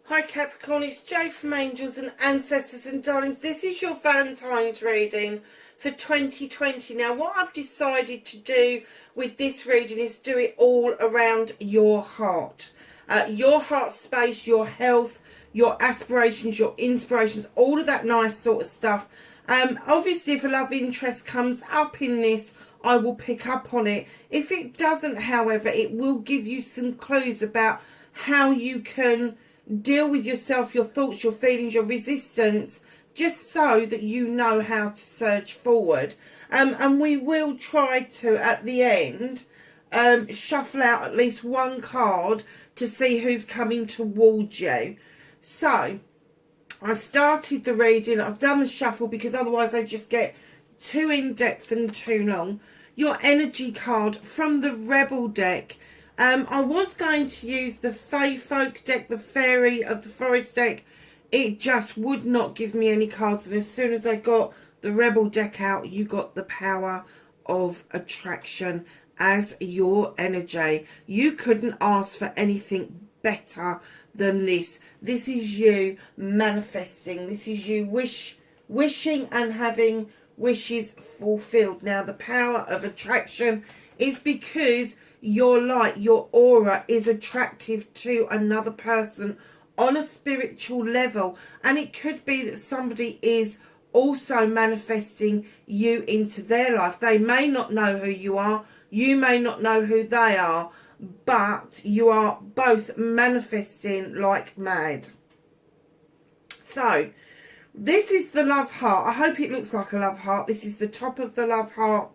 Hi Capricorn, it's Jo from Angels and Ancestors and Darlings. This is your Valentine's reading for 2020. Now what I've decided to do with this reading is do it all around your heart space, your health, your aspirations, your inspirations, all of that nice sort of stuff. Obviously if a love interest comes up in this, I will pick up on it. If it doesn't, however, it will give you some clues about how you can deal with yourself, your thoughts, your feelings, your resistance, just so that you know how to surge forward. And we will try to, at the end, shuffle out at least one card to see who's coming towards you. So, I started the reading. I've done the shuffle because otherwise I just get too in-depth and too long. Your energy card from the Rebel deck. I was going to use the Fae Folk deck, the Fairy of the Forest deck. It just would not give me any cards. And as soon as I got the Rebel deck out, you got the Power of Attraction as your energy. You couldn't ask for anything better than this. This is you manifesting. This is you wishing and having wishes fulfilled. Now, the Power of Attraction is because your light, your aura is attractive to another person on a spiritual level. And it could be that somebody is also manifesting you into their life. They may not know who you are. You may not know who they are. But you are both manifesting like mad. So, this is the love heart. I hope it looks like a love heart. This is the top of the love heart.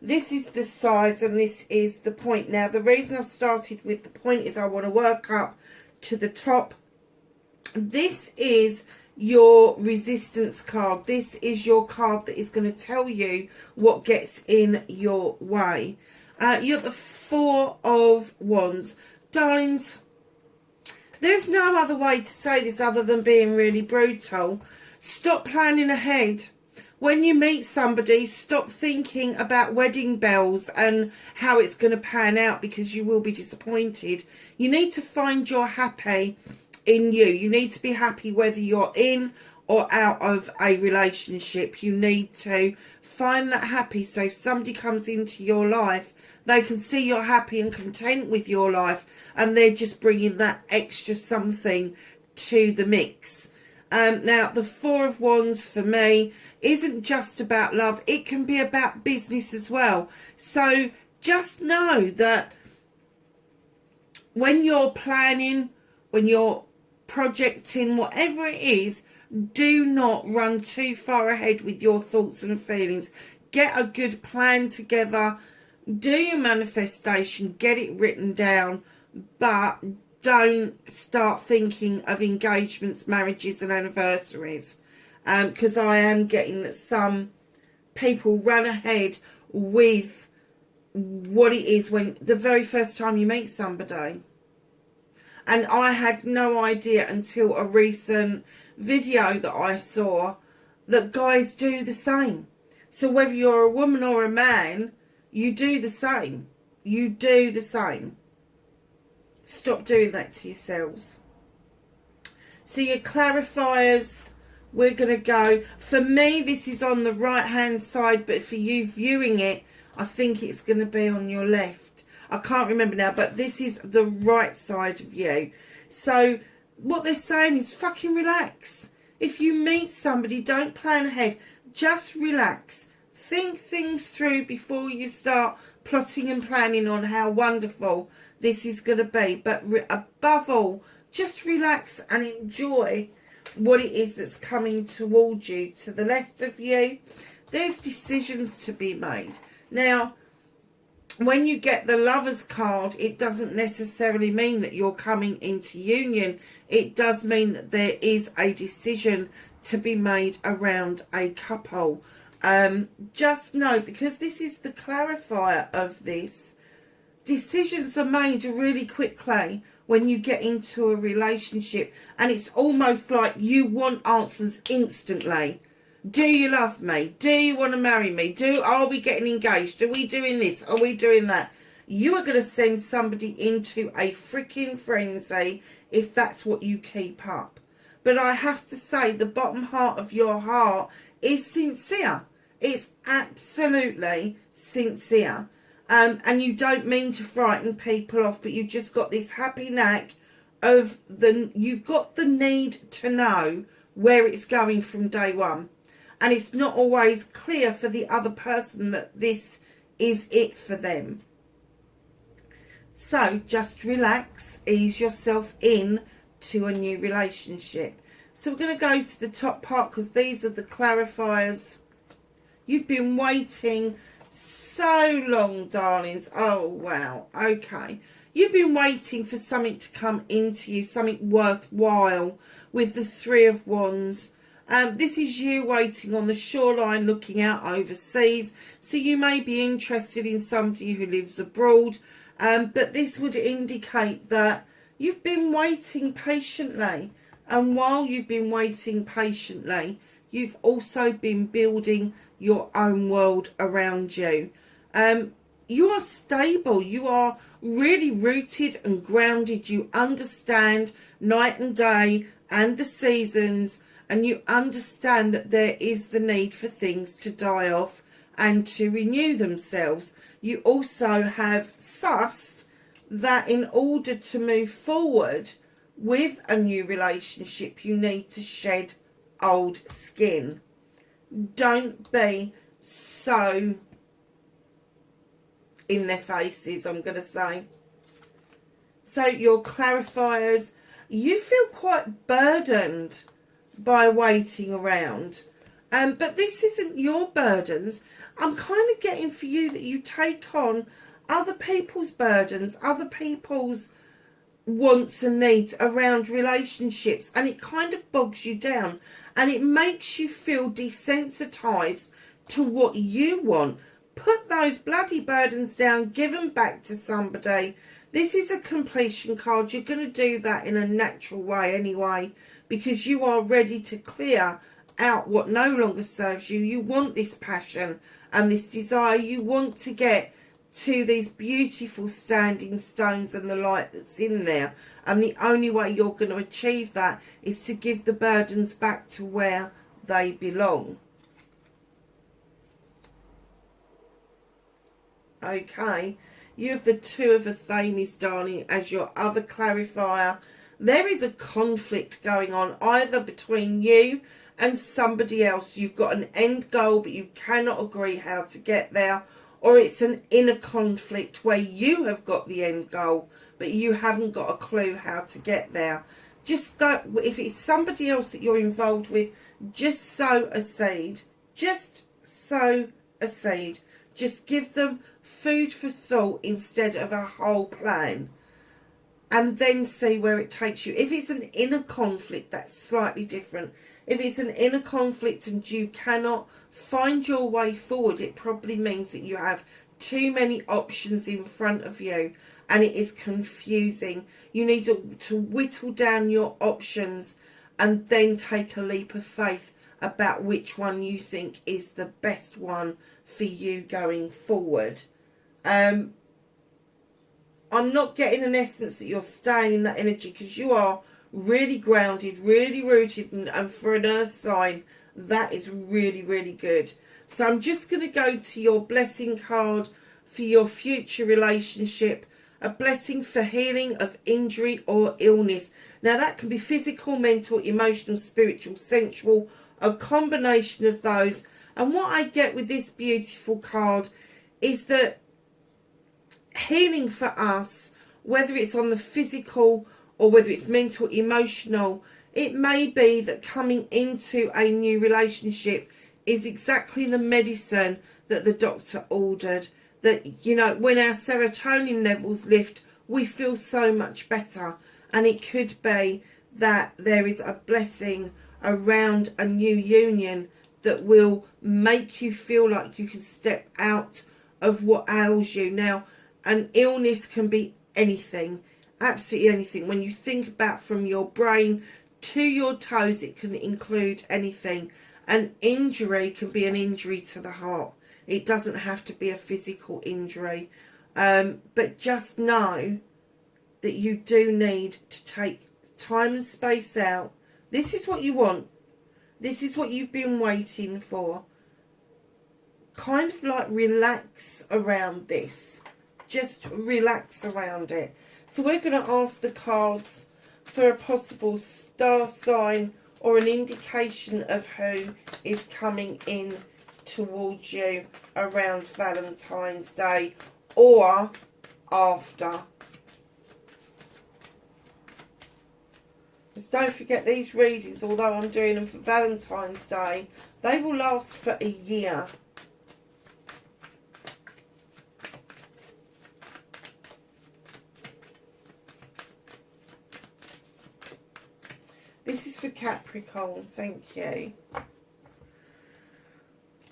This is the sides and this is the point. Now, the reason I've started with the point is I want to work up to the top. This is your resistance card. This is your card that is going to tell you what gets in your way. You're the Four of Wands. Darlings, there's no other way to say this other than being really brutal. Stop planning ahead. When you meet somebody, stop thinking about wedding bells and how it's going to pan out, because you will be disappointed. You need to find your happy in you. You need to be happy whether you're in or out of a relationship. You need to find that happy, so if somebody comes into your life, they can see you're happy and content with your life, and they're just bringing that extra something to the mix. Now, the Four of Wands for me isn't just about love. It can be about business as well. So just know that when you're planning, when you're projecting, whatever it is, do not run too far ahead with your thoughts and feelings. Get a good plan together. Do your manifestation. Get it written down. But don't start thinking of engagements, marriages and anniversaries. Because I am getting that some people run ahead with what it is when the very first time you meet somebody. And I had no idea until a recent video that I saw that guys do the same. So whether you're a woman or a man, you do the same. You do the same. Stop doing that to yourselves. So your clarifiers, we're going to go. For me, this is on the right hand side, but for you viewing it, I think it's going to be on your left. I can't remember now, but this is the right side of you. So what they're saying is fucking relax. If you meet somebody, don't plan ahead. Just relax. Think things through before you start plotting and planning on how wonderful this is going to be. But above all, just relax and enjoy what it is that's coming towards you. To the left of you, there's decisions to be made. Now, when you get the Lovers card, it doesn't necessarily mean that you're coming into union. It does mean that there is a decision to be made around a couple. Just know, because this is the clarifier of this, decisions are made really quickly when you get into a relationship, and it's almost like you want answers instantly. Do you love me? Do you want to marry me? Are we getting engaged? Are we doing this? Are we doing that? You are going to send somebody into a freaking frenzy if that's what you keep up. But I have to say, the bottom heart of your heart is sincere. It's absolutely sincere. And you don't mean to frighten people off, but you've just got this happy knack of you've got the need to know where it's going from day one. And it's not always clear for the other person that this is it for them. So just relax, ease yourself in to a new relationship. So we're going to go to the top part, because these are the clarifiers. You've been waiting so long, darlings. Oh, wow. Okay. You've been waiting for something to come into you, something worthwhile, with the Three of Wands. This is you waiting on the shoreline, looking out overseas. So you may be interested in somebody who lives abroad. But this would indicate that you've been waiting patiently. And while you've been waiting patiently, you've also been building your own world around you. You are stable. You are really rooted and grounded. You understand night and day and the seasons. And you understand that there is the need for things to die off and to renew themselves. You also have sussed that in order to move forward with a new relationship, you need to shed old skin. Don't be so in their faces, I'm going to say. So your clarifiers, you feel quite burdened by waiting around. But this isn't your burdens. I'm kind of getting for you that you take on other people's burdens, other people's wants and needs around relationships, and it kind of bogs you down, and it makes you feel desensitized to what you want. Put those bloody burdens down, give them back to somebody. This is a completion card. You're going to do that in a natural way anyway, because you are ready to clear out what no longer serves you. You want this passion and this desire. You want to get to these beautiful standing stones and the light that's in there. And the only way you're going to achieve that is to give the burdens back to where they belong. Okay, you have the Two of Athames, darling, as your other clarifier. There is a conflict going on either between you and somebody else. You've got an end goal, but you cannot agree how to get there. Or it's an inner conflict where you have got the end goal, but you haven't got a clue how to get there. Just that, if it's somebody else that you're involved with, just sow a seed. Just sow a seed. Just give them food for thought instead of a whole plan. And then see where it takes you. If it's an inner conflict, that's slightly different. If it's an inner conflict and you cannot find your way forward, it probably means that you have too many options in front of you and it is confusing. You need to whittle down your options and then take a leap of faith about which one you think is the best one for you going forward. I'm not getting an essence that you're staying in that energy, because you are really grounded, really rooted, and for an earth sign, that is really, really good. So I'm just going to go to your blessing card for your future relationship. A blessing for healing of injury or illness. Now that can be physical, mental, emotional, spiritual, sensual, a combination of those. And what I get with this beautiful card is that healing for us, whether it's on the physical or whether it's mental, emotional, it may be that coming into a new relationship is exactly the medicine that the doctor ordered. That, you know, when our serotonin levels lift, we feel so much better. And it could be that there is a blessing around a new union that will make you feel like you can step out of what ails you. Now, an illness can be anything, absolutely anything. When you think about from your brain to your toes, it can include anything. An injury can be an injury to the heart. It doesn't have to be a physical injury. But just know that you do need to take time and space out. This is what you want. This is what you've been waiting for. Kind of like relax around this. Just relax around it. So we're going to ask the cards for a possible star sign or an indication of who is coming in towards you around Valentine's Day or after. Just don't forget these readings, although I'm doing them for Valentine's Day, they will last for a year. This is for Capricorn, thank you.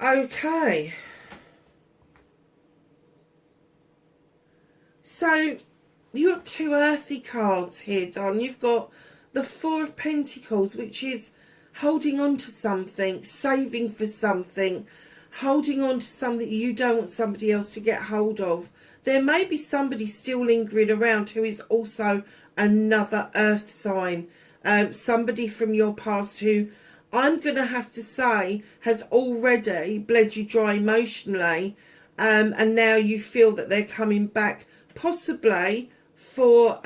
Okay. So, you've got two earthy cards here, Don. You've got the Four of Pentacles, which is holding on to something, saving for something, holding on to something you don't want somebody else to get hold of. There may be somebody still lingering around who is also another earth sign. Somebody from your past who I'm going to have to say has already bled you dry emotionally, and now you feel that they're coming back, possibly for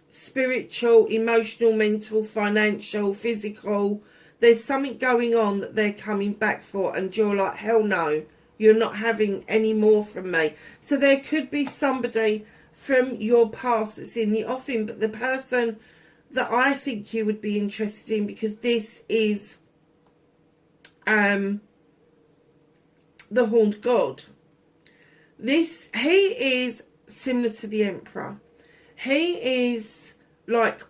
spiritual, emotional, mental, financial, physical. There's something going on that they're coming back for, and you're like, hell no, you're not having any more from me. So there could be somebody from your past that's in the offing, but the person that I think you would be interested in, because this is the Horned God. He is similar to the Emperor. He is like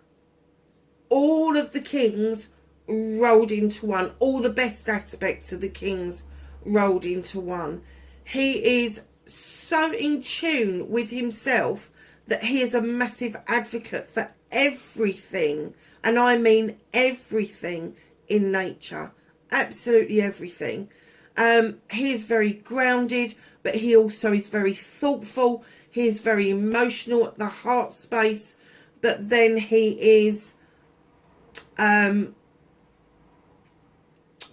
all of the kings rolled into one. All the best aspects of the kings rolled into one. He is so in tune with himself that he is a massive advocate for everything, and I mean everything in nature. Absolutely everything. He is very grounded, but he also is very thoughtful. He is very emotional at the heart space, but then he is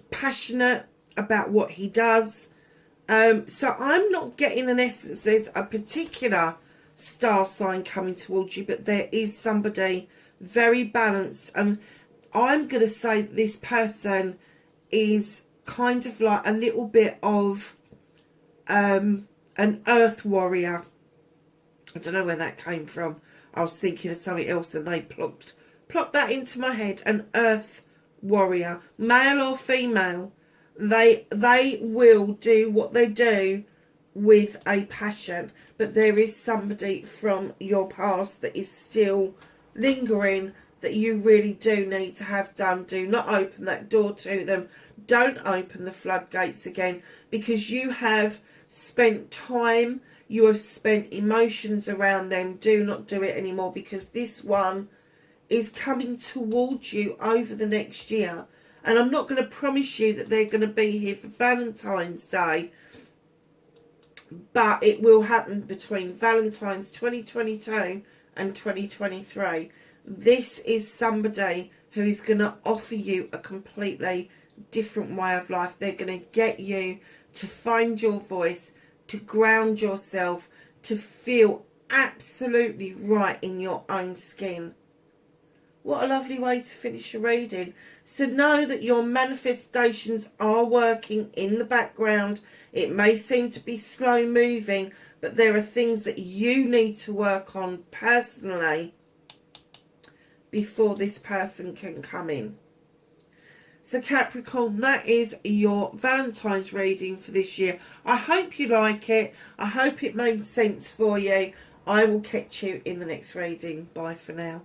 passionate about what he does. So I'm not getting an essence there's a particular star sign coming towards you, but there is somebody very balanced, and I'm going to say this person is kind of like a little bit of an earth warrior. I don't know where that came from. I was thinking of something else and they plopped that into my head. An earth warrior, male or female, they will do what they do with a passion, but there is somebody from your past that is still lingering that you really do need to have done. Do not open that door to them. Don't open the floodgates again, because you have spent time, you have spent emotions around them. Do not do it anymore, because this one is coming towards you over the next year, and I'm not going to promise you that they're going to be here for Valentine's Day, but it will happen between Valentine's 2022 and 2023. This is somebody who is going to offer you a completely different way of life. They're going to get you to find your voice, to ground yourself, to feel absolutely right in your own skin. What a lovely way to finish a reading. So know that your manifestations are working in the background. It may seem to be slow moving, but there are things that you need to work on personally before this person can come in. So Capricorn, that is your Valentine's reading for this year. I hope you like it. I hope it made sense for you. I will catch you in the next reading. Bye for now.